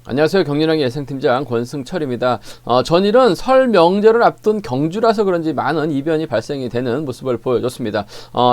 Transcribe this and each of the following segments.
안녕하세요. 경륜왕의 예상팀장 권승철입니다. 전일은 설 명절을 앞둔 경주라서 그런지 많은 이변이 발생이 되는 모습을 보여줬습니다.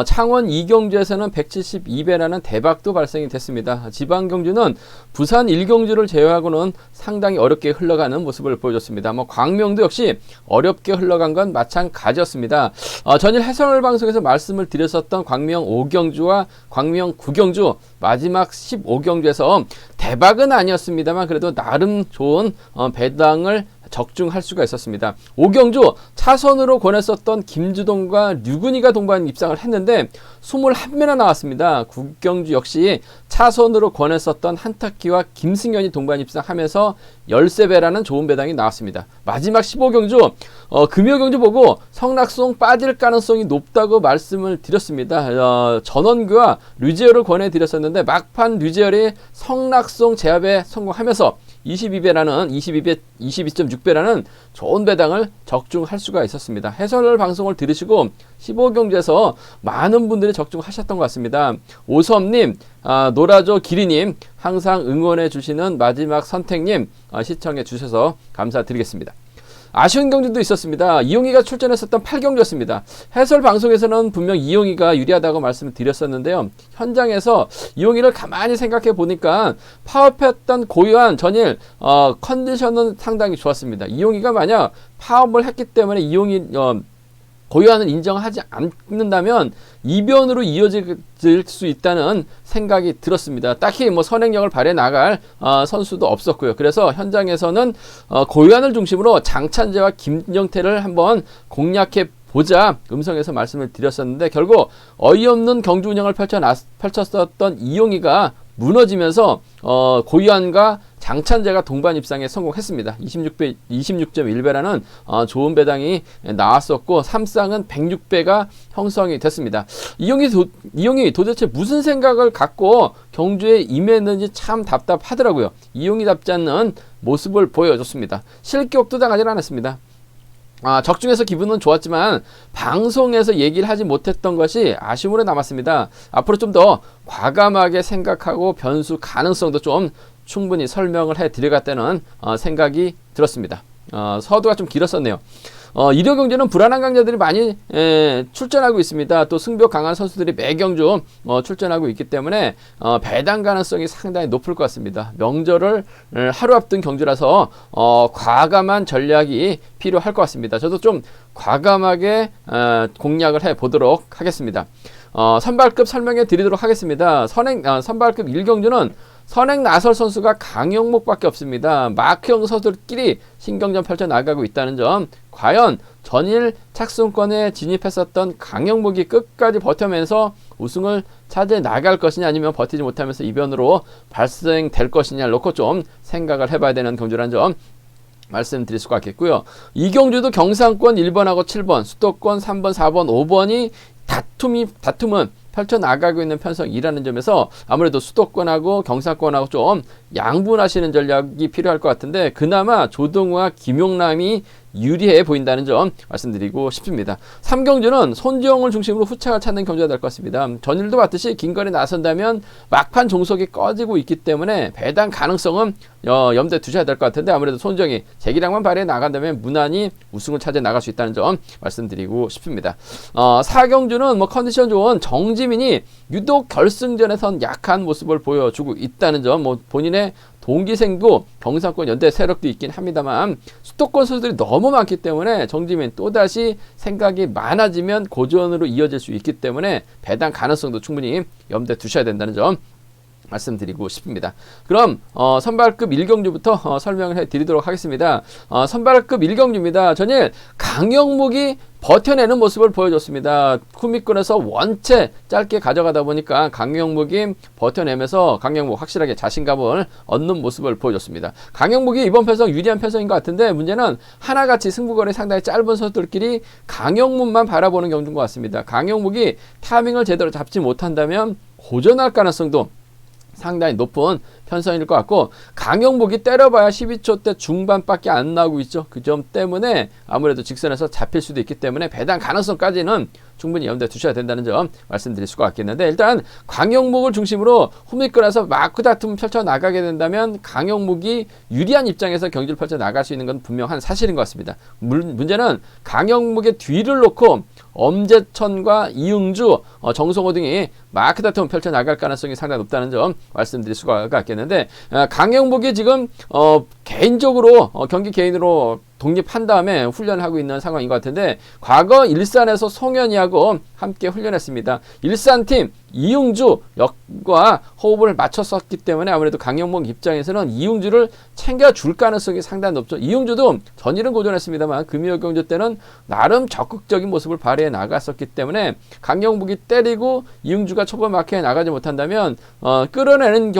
창원 이경주에서는 172배라는 대박도 발생이 됐습니다. 지방 경주는 부산 1경주를 제외하고는 상당히 어렵게 흘러가는 모습을 보여줬습니다. 광명도 역시 어렵게 흘러간 건 마찬가지였습니다. 전일 해설 방송에서 말씀을 드렸었던 광명 5경주와 광명 9경주 마지막 15경주에서 대박은 아니었습니다만 그래도 나름 좋은 배당을 적중할 수가 있었습니다. 5경주 차선으로 권했었던 김주동과 류근희가 동반 입상을 했는데 21배나 나왔습니다. 9경주 역시 차선으로 권했었던 한타키와 김승현이 동반 입상하면서 13배라는 좋은 배당이 나왔습니다. 마지막 15경주 금요경주 보고 성낙송 빠질 가능성이 높다고 말씀을 드렸습니다. 전원규와 류재열을 권해드렸었는데 막판 류재열이 성낙송 제압에 성공하면서 22.6배라는 좋은 배당을 적중할 수가 있었습니다. 해설 방송을 들으시고 15경주에서 많은 분들이 적중하셨던 것 같습니다. 오섬님, 노라조 기리님, 항상 응원해 주시는 마지막 선택님 시청해 주셔서 감사드리겠습니다. 아쉬운 경주도 있었습니다. 이용희가 출전했었던 8경주였습니다. 해설 방송에서는 분명 이용희가 유리하다고 말씀을 드렸었는데요. 현장에서 이용희를 가만히 생각해 보니까 파업했던 고요한 전일 컨디션은 상당히 좋았습니다. 이용희가 만약 파업을 했기 때문에 이용희 고요한을 인정하지 않는다면 이변으로 이어질 수 있다는 생각이 들었습니다. 딱히 선행력을 발휘해 나갈 선수도 없었고요. 그래서 현장에서는 고요한을 중심으로 장찬재와 김정태를 한번 공략해 보자 음성에서 말씀을 드렸었는데 결국 어이없는 경주 운영을 펼쳤었던 이용희가 무너지면서 고유한과 장찬재가 동반 입상에 성공했습니다. 26.1배라는 좋은 배당이 나왔었고 3쌍은 106배가 형성이 됐습니다. 이용이 도대체 무슨 생각을 갖고 경주에 임했는지 참 답답하더라고요. 이용이답지 않는 모습을 보여줬습니다. 실격도 당하지 않았습니다. 적중해서 기분은 좋았지만 방송에서 얘기를 하지 못했던 것이 아쉬움으로 남았습니다. 앞으로 좀 더 과감하게 생각하고 변수 가능성도 좀 충분히 설명을 해드려야겠다는 생각이 들었습니다. 서두가 좀 길었었네요. 일요경주는 불안한 강자들이 많이 출전하고 있습니다. 또 승부 강한 선수들이 매경주 출전하고 있기 때문에 배당 가능성이 상당히 높을 것 같습니다. 명절을 하루 앞둔 경주라서 과감한 전략이 필요할 것 같습니다. 저도 좀 과감하게 공략을 해보도록 하겠습니다. 선발급 설명해 드리도록 하겠습니다. 선발급 1경주는 선행 나설 선수가 강영목밖에 없습니다. 마크형 선수들끼리 신경전 펼쳐나가고 있다는 점, 과연 전일 착승권에 진입했었던 강영목이 끝까지 버텨면서 우승을 차지해 나갈 것이냐 아니면 버티지 못하면서 이변으로 발생될 것이냐를 놓고 좀 생각을 해봐야 되는 경주라는 점 말씀드릴 수가 있겠고요. 이 경주도 경상권 1번하고 7번, 수도권 3번, 4번, 5번이 다툼은 펼쳐나가고 있는 편성이라는 점에서 아무래도 수도권하고 경상권하고 좀 양분하시는 전략이 필요할 것 같은데 그나마 조동우와 김용남이 유리해 보인다는 점 말씀드리고 싶습니다. 3경주는 손지영을 중심으로 후차가 찾는 경주가 될 것 같습니다. 전일도 봤듯이 긴거리 나선다면 막판 종속이 꺼지고 있기 때문에 배당 가능성은 염두에 두셔야 될 것 같은데 아무래도 손지영이 재기량만 발휘해 나간다면 무난히 우승을 차지해 나갈 수 있다는 점 말씀드리고 싶습니다. 4경주는 컨디션 좋은 정지민이 유독 결승전에선 약한 모습을 보여주고 있다는 점 본인의 동기생도 경상권 연대 세력도 있긴 합니다만 수도권 선수들이 너무 많기 때문에 정지민 또다시 생각이 많아지면 고전으로 이어질 수 있기 때문에 배당 가능성도 충분히 염두에 두셔야 된다는 점 말씀드리고 싶습니다. 그럼 선발급 1경주부터 설명을 해드리도록 하겠습니다. 선발급 1경주입니다. 전일 강영목이 버텨내는 모습을 보여줬습니다. 쿠미권에서 원체 짧게 가져가다 보니까 강영목이 버텨내면서 강영목 확실하게 자신감을 얻는 모습을 보여줬습니다. 강영목이 이번 편성 유리한 편성인 것 같은데 문제는 하나같이 승부거리 상당히 짧은 선수들끼리 강영목만 바라보는 경주인 것 같습니다. 강영목이 타이밍을 제대로 잡지 못한다면 고전할 가능성도 상당히 높은 편성일 것 같고 강영목이 때려봐야 12초대 중반밖에 안 나오고 있죠. 그 점 때문에 아무래도 직선에서 잡힐 수도 있기 때문에 배당 가능성까지는 충분히 염두에 두셔야 된다는 점 말씀드릴 수가 있겠는데, 일단 강영목을 중심으로 후미권에서 마크 다툼 펼쳐 나가게 된다면 강영목이 유리한 입장에서 경기를 펼쳐 나갈 수 있는 건 분명한 사실인 것 같습니다. 문제는 강영목의 뒤를 놓고 엄재천과 이응주, 정성호 등이 마크 다툼 펼쳐 나갈 가능성이 상당히 높다는 점 말씀드릴 수가 있겠는데, 강영목이 지금 개인적으로 경기 개인으로 독립한 다음에 훈련을 하고 있는 상황인 것 같은데, 과거 일산에서 송현이하고 함께 훈련했습니다. 일산팀 이응주 역과 호흡을 맞췄었기 때문에 아무래도 강영목 입장에서는 이응주를 챙겨줄 가능성이 상당히 높죠. 이응주도 전일은 고전했습니다만 금요 경주 때는 나름 적극적인 모습을 발휘해 나갔었기 때문에 강영목이 때리고 이응주가 초반 마크에 나가지 못한다면 끌어내는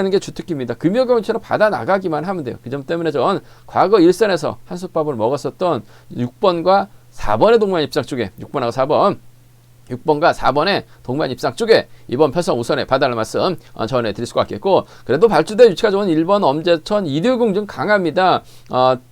게 주특기입니다. 금요 경주처럼 받아 나가기만 하면 돼요. 그 점 때문에 전 과거 일산에서 한솥밥을 먹었었던 6번과 4번의 동반 입상 쪽에 6번과 4번의 동반 입상 쪽에 이번 편성 우선에 봐달라는 말씀 전해드릴 수가 있겠고, 그래도 발주대 위치가 좋은 1번 엄재천, 이대공 좀 강합니다.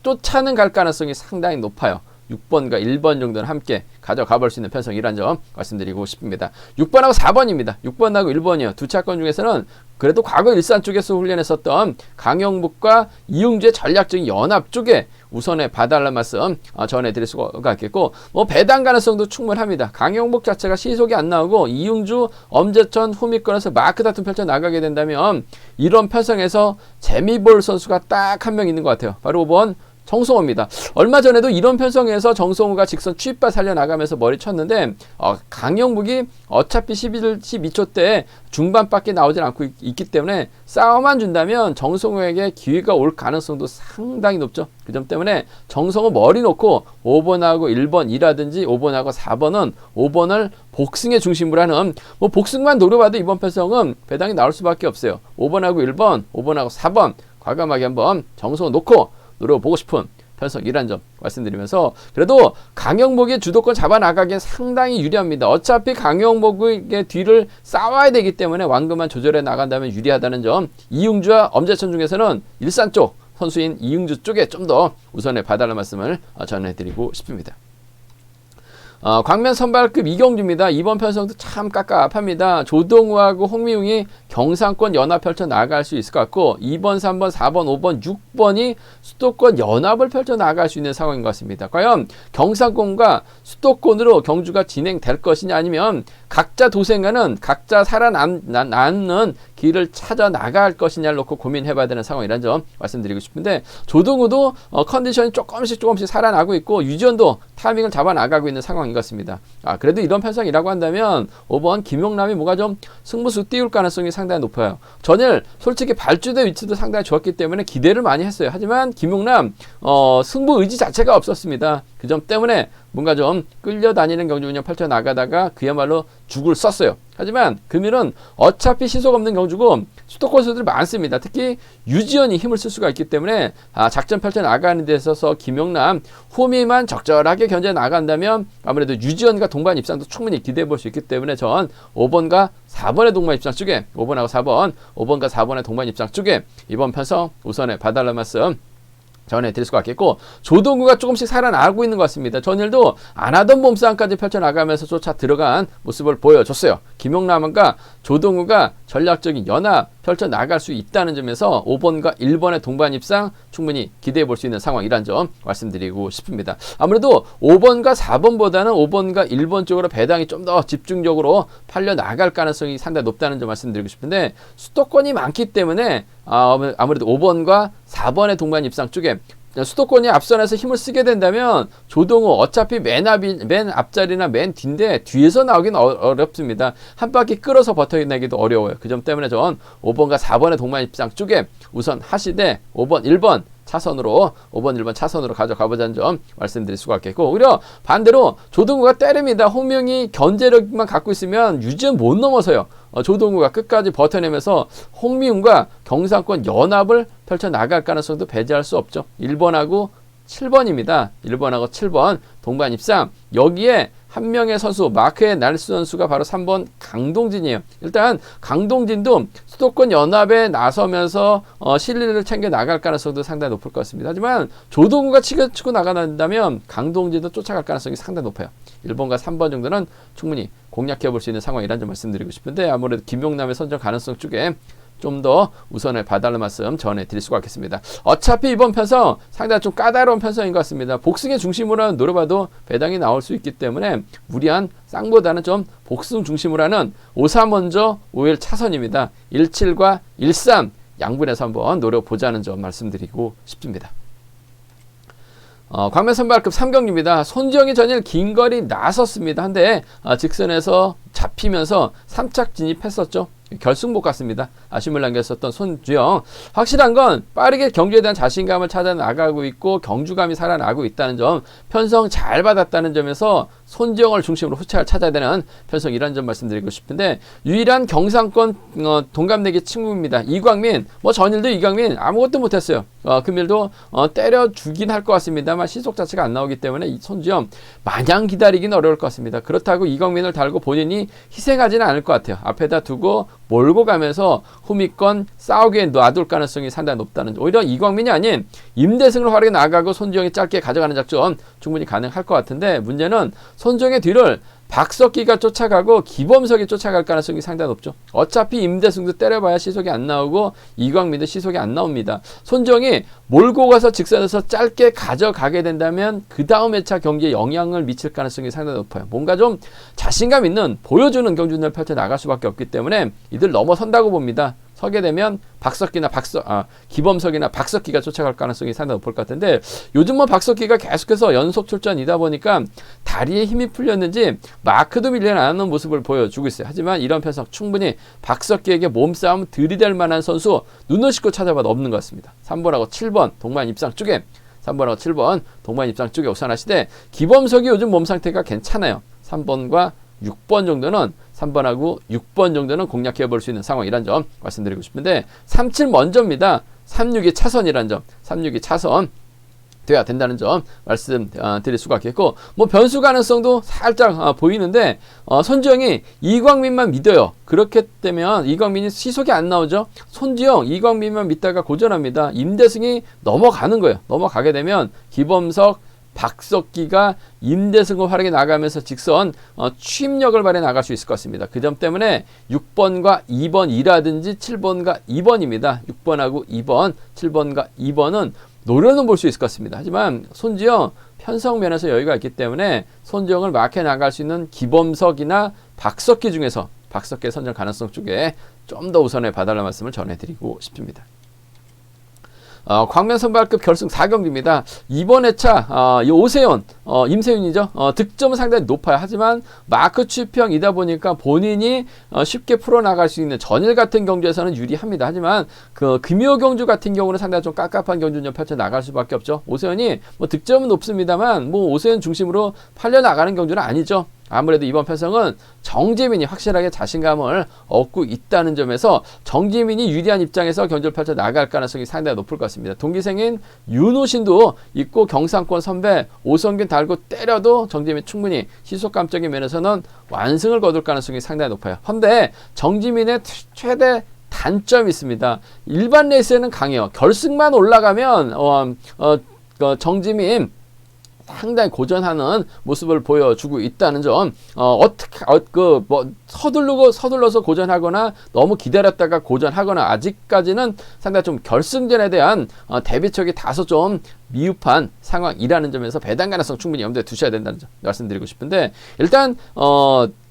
쫓아는 갈 가능성이 상당히 높아요. 6번과 1번 정도는 함께 가져가 볼 수 있는 편성이란 점 말씀드리고 싶습니다. 6번하고 4번입니다. 6번하고 1번이요. 두 차권 중에서는 그래도 과거 일산 쪽에서 훈련했었던 강영묵과 이응주의 전략적인 연합 쪽에 우선에 봐달라는 말씀 전해드릴 수가 있겠고, 배당 가능성도 충분합니다. 강영묵 자체가 시속이 안 나오고 이응주, 엄재천, 후미권에서 마크 다툼 펼쳐 나가게 된다면 이런 편성에서 재미볼 선수가 딱 한 명 있는 것 같아요. 바로 5번 정성호입니다. 얼마 전에도 이런 편성에서 정성호가 직선 추입바 살려나가면서 머리 쳤는데, 강영묵이 어차피 12초 때 중반밖에 나오질 않고 있기 때문에 싸움만 준다면 정성호에게 기회가 올 가능성도 상당히 높죠. 그 점 때문에 정성호 머리 놓고 5번하고 1번이라든지 5번하고 4번은 5번을 복승의 중심으로 하는, 복승만 노려봐도 이번 편성은 배당이 나올 수밖에 없어요. 5번하고 1번, 5번하고 4번 과감하게 한번 정성호 놓고 노려보고 싶은 편성이란 점 말씀드리면서, 그래도 강영목의 주도권 잡아나가기엔 상당히 유리합니다. 어차피 강영목의 뒤를 싸워야 되기 때문에 완급만 조절해 나간다면 유리하다는 점, 이응주와 엄재천 중에서는 일산 쪽 선수인 이응주 쪽에 좀 더 우선에 봐달라는 말씀을 전해드리고 싶습니다. 광면 선발급 이경주입니다. 이번 편성도 참 깝깝합니다. 조동우하고 홍미웅이 경상권 연합 펼쳐 나갈 수 있을 것 같고, 2번, 3번, 4번, 5번, 6번이 수도권 연합을 펼쳐 나갈 수 있는 상황인 것 같습니다. 과연 경상권과 수도권으로 경주가 진행될 것이냐, 아니면 각자 도생하는, 각자 살아남는 길을 찾아 나갈 것이냐를 놓고 고민해봐야 되는 상황이라는 점 말씀드리고 싶은데, 조동우도 컨디션이 조금씩 살아나고 있고, 유지현도 타이밍을 잡아 나가고 있는 상황인 것 같습니다. 그래도 이런 편성이라고 한다면 5번 김용남이 뭐가 좀 승부수 띄울 가능성이 상당히 높아요. 전일 솔직히 발주대 위치도 상당히 좋았기 때문에 기대를 많이 했어요. 하지만 김용남 승부 의지 자체가 없었습니다. 그 점 때문에 뭔가 좀 끌려다니는 경주 운영 펼쳐 나가다가 그야말로 죽을 썼어요. 하지만 금일은 어차피 시속 없는 경주고 수도권 선수들이 많습니다. 특히 유지현이 힘을 쓸 수가 있기 때문에 작전 펼쳐 나가는 데 있어서 김용남 후미만 적절하게 견제 나간다면 아무래도 유지현과 동반 입상도 충분히 기대해 볼 수 있기 때문에 전 5번과 4번의 동반 입상 쪽에 5번과 4번의 동반 입상 쪽에 이번 편성 우선에 봐달라는 말씀 전해드릴 수가 있겠고, 조동우가 조금씩 살아나고 있는 것 같습니다. 전일도 안 하던 몸싸움까지 펼쳐나가면서 쫓아 들어간 모습을 보여줬어요. 김용남과 조동우가 전략적인 연합 펼쳐나갈 수 있다는 점에서 5번과 1번의 동반 입상 충분히 기대해 볼 수 있는 상황이란 점 말씀드리고 싶습니다. 아무래도 5번과 4번보다는 5번과 1번 쪽으로 배당이 좀 더 집중적으로 팔려 나갈 가능성이 상당히 높다는 점 말씀드리고 싶은데, 수도권이 많기 때문에 아무래도 5번과 4번의 동반 입상 쪽에 수도권이 앞선에서 힘을 쓰게 된다면 조동우 어차피 맨 앞자리나 맨 뒤인데 뒤에서 나오긴 어렵습니다. 한 바퀴 끌어서 버텨내기도 어려워요. 그 점 때문에 전 5번과 4번의 동반 입상 쪽에 우선 하시되 5번, 1번 차선으로 5번, 1번 차선으로 가져가보자는 점 말씀드릴 수가 있겠고, 오히려 반대로 조동우가 때립니다. 홍명이 견제력만 갖고 있으면 유지는 못 넘어서요. 조동우가 끝까지 버텨내면서 홍미웅과 경상권 연합을 펼쳐 나갈 가능성도 배제할 수 없죠. 1번하고 7번입니다. 1번하고 7번 동반 입상. 여기에 한 명의 선수, 마크의 날스 선수가 바로 3번 강동진이에요. 일단 강동진도 수도권 연합에 나서면서 실리를 챙겨 나갈 가능성도 상당히 높을 것 같습니다. 하지만 조동우가 치고 나간다면 강동진도 쫓아갈 가능성이 상당히 높아요. 1번과 3번 정도는 충분히 공략해 볼 수 있는 상황이라는 점 말씀드리고 싶은데, 아무래도 김용남의 선정 가능성 쪽에 좀 더 우선을 봐달라는 말씀 전해드릴 수가 있겠습니다. 어차피 이번 편성 상당히 좀 까다로운 편성인 것 같습니다. 복승의 중심으로 노려봐도 배당이 나올 수 있기 때문에 무리한 쌍보다는 좀 복승 중심으로 하는 5-4 먼저 5일 차선입니다. 1-7과 1-3 양분해서 한번 노려보자는 점 말씀드리고 싶습니다. 광명 선발급 3경기입니다. 손지영이 전일 긴 거리 나섰습니다. 한데 직선에서 잡히면서 3착 진입했었죠. 결승 못 갔습니다. 아쉬움을 남겼었던 손주영. 확실한 건 빠르게 경주에 대한 자신감을 찾아 나가고 있고 경주감이 살아나고 있다는 점, 편성 잘 받았다는 점에서 손주영을 중심으로 후차를 찾아야 되는 편성이라는 점 말씀드리고 싶은데, 유일한 경상권 동갑내기 친구입니다. 이광민. 전일도 이광민 아무것도 못했어요. 금일도 때려주긴 할 것 같습니다만 시속 자체가 안 나오기 때문에 이 손주영 마냥 기다리긴 어려울 것 같습니다. 그렇다고 이광민을 달고 본인이 희생하지는 않을 것 같아요. 앞에다 두고 몰고 가면서 후미권 싸우게 놔둘 가능성이 상당히 높다는 점. 오히려 이광민이 아닌 임대승을 활약해 나가고 손주영이 짧게 가져가는 작전 충분히 가능할 것 같은데, 문제는 손주영의 뒤를 박석기가 쫓아가고 기범석이 쫓아갈 가능성이 상당히 높죠. 어차피 임대승도 때려봐야 시속이 안 나오고 이광민도 시속이 안 나옵니다. 손주영이 몰고 가서 직선에서 짧게 가져가게 된다면 그 다음 회차 경기에 영향을 미칠 가능성이 상당히 높아요. 뭔가 좀 자신감 있는 보여주는 경주를 펼쳐 나갈 수밖에 없기 때문에 이들 넘어선다고 봅니다. 서게 되면 기범석이나 박석기가 쫓아갈 가능성이 상당히 높을 것 같은데, 요즘 박석기가 계속해서 연속 출전이다 보니까 다리에 힘이 풀렸는지 마크도 밀려나는 모습을 보여주고 있어요. 하지만 이런 편성 충분히 박석기에게 몸싸움 들이댈 만한 선수 눈을 씻고 찾아봐도 없는 것 같습니다. 3번하고 7번 동반 입상 쪽에 3번하고 7번 동반 입상 쪽에 우선하시되, 기범석이 요즘 몸 상태가 괜찮아요. 3번과 6번 정도는 3번하고 6번 정도는 공략해 볼 수 있는 상황이란 점 말씀드리고 싶은데, 3-7 먼저입니다. 3-6이 차선이란 점, 3-6이 차선 돼야 된다는 점 말씀드릴 수가 있겠고, 변수 가능성도 살짝 보이는데, 손주영이 이광민만 믿어요. 그렇게 되면 이광민이 시속이 안 나오죠. 손주영, 이광민만 믿다가 고전합니다. 임대승이 넘어가는 거예요. 넘어가게 되면 기범석, 박석기가 임대승을 활약해 나가면서 직선 추임력을 발휘해 나갈 수 있을 것 같습니다. 그 점 때문에 6번과 2번이라든지 7번과 2번입니다. 6번하고 2번, 7번과 2번은 노려는 볼 수 있을 것 같습니다. 하지만 손지영 편성 면에서 여유가 있기 때문에 손지영을 막해 나갈 수 있는 기범석이나 박석기 중에서 박석기의 선정 가능성 쪽에 좀 더 우선에 봐달라는 말씀을 전해드리고 싶습니다. 광명 선발급 결승 4경기입니다. 이번 회차 오세훈, 임세윤이죠. 득점은 상당히 높아요. 하지만 마크 취평이다 보니까 본인이 쉽게 풀어나갈 수 있는 전일 같은 경주에서는 유리합니다. 하지만 그 금요 경주 같은 경우는 상당히 좀 깝깝한 경주를 펼쳐 나갈 수밖에 없죠. 오세훈이 득점은 높습니다만 오세훈 중심으로 팔려 나가는 경주는 아니죠. 아무래도 이번 편성은 정재민이 확실하게 자신감을 얻고 있다는 점에서 정재민이 유리한 입장에서 경주를 펼쳐 나갈 가능성이 상당히 높을 것 같습니다. 동기생인 윤호신도 있고 경상권 선배 오성균 달고 때려도 정재민 충분히 시속감적인 면에서는 완승을 거둘 가능성이 상당히 높아요. 그런데 정재민의 최대 단점이 있습니다. 일반 레이스에는 강해요. 결승만 올라가면 정재민 상당히 고전하는 모습을 보여주고 있다는 점, 서둘러서 고전하거나 너무 기다렸다가 고전하거나 아직까지는 상당히 좀 결승전에 대한 대비책이 다소 좀 미흡한 상황이라는 점에서 배당 가능성 충분히 염두에 두셔야 된다는 점 말씀드리고 싶은데, 일단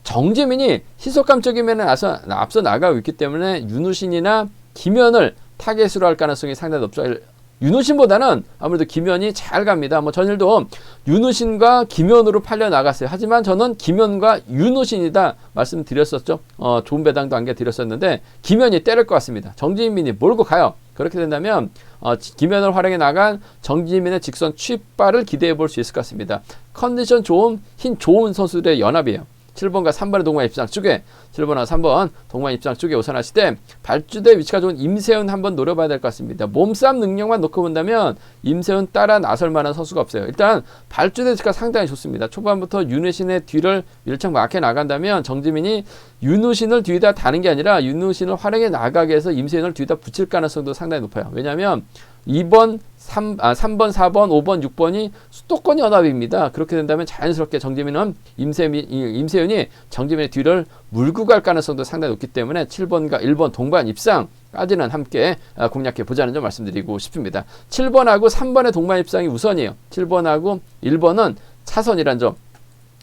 정재민이 시속감적인 면에 앞서 나가고 있기 때문에 윤우신이나 김현을 타겟으로 할 가능성이 상당히 높죠. 윤우신보다는 아무래도 김현이 잘 갑니다. 전일도 윤우신과 김현으로 팔려 나갔어요. 하지만 저는 김현과 윤우신이다 말씀드렸었죠. 좋은 배당도 안겨드렸었는데 김현이 때릴 것 같습니다. 정지민이 몰고 가요. 그렇게 된다면 김현을 활용해 나간 정지민의 직선 취발을 기대해 볼 수 있을 것 같습니다. 컨디션 좋은 좋은 선수들의 연합이에요. 7번과 3번의 동반 입장 쪽에 7번과 3번 동반 입장 쪽에 우선하시되 발주대 위치가 좋은 임세훈 한번 노려봐야 될 것 같습니다. 몸싸움 능력만 놓고 본다면 임세훈 따라 나설 만한 선수가 없어요. 일단 발주대 위치가 상당히 좋습니다. 초반부터 윤우신의 뒤를 밀착 막혀 나간다면 정지민이 윤우신을 뒤에다 다는 게 아니라 윤우신을 활용해 나가게 해서 임세훈을 뒤에다 붙일 가능성도 상당히 높아요. 왜냐하면 3번, 4번, 5번, 6번이 수도권 연합입니다. 그렇게 된다면 자연스럽게 정지민은 임세윤이 정지민의 뒤를 물고 갈 가능성도 상당히 높기 때문에 7번과 1번 동반 입상까지는 함께 공략해 보자는 점 말씀드리고 싶습니다. 7번하고 3번의 동반 입상이 우선이에요. 7번하고 1번은 차선이란 점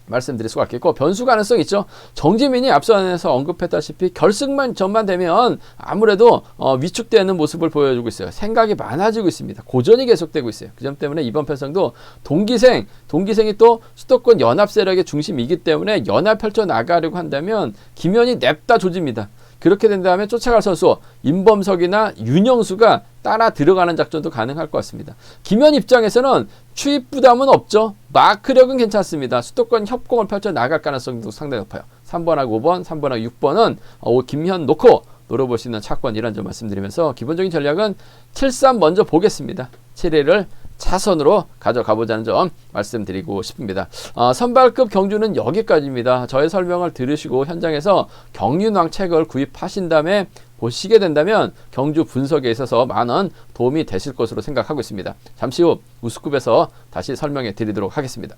말씀드릴 수가 있겠고, 변수 가능성 있죠. 정지민이 앞선에서 언급했다시피 결승만 전만 되면 아무래도 위축되는 모습을 보여주고 있어요. 생각이 많아지고 있습니다. 고전이 계속되고 있어요. 그 점 때문에 이번 편성도 동기생이 또 수도권 연합 세력의 중심이기 때문에 연합 펼쳐 나가려고 한다면 김현이 냅다 조집니다. 그렇게 된다면 쫓아갈 선수 임범석이나 윤영수가 따라 들어가는 작전도 가능할 것 같습니다. 김현 입장에서는 추입 부담은 없죠. 마크력은 괜찮습니다. 수도권 협공을 펼쳐 나갈 가능성도 상당히 높아요. 3번하고 5번, 3번하고 6번은 김현 놓고 노려볼 수 있는 차권이라는 점 말씀드리면서 기본적인 전략은 7-3 먼저 보겠습니다. 7회를 차선으로 가져가 보자는 점 말씀드리고 싶습니다. 선발급 경주는 여기까지입니다. 저의 설명을 들으시고 현장에서 경륜왕 책을 구입하신 다음에 보시게 된다면 경주 분석에 있어서 많은 도움이 되실 것으로 생각하고 있습니다. 잠시 후 우스쿱에서 다시 설명해 드리도록 하겠습니다.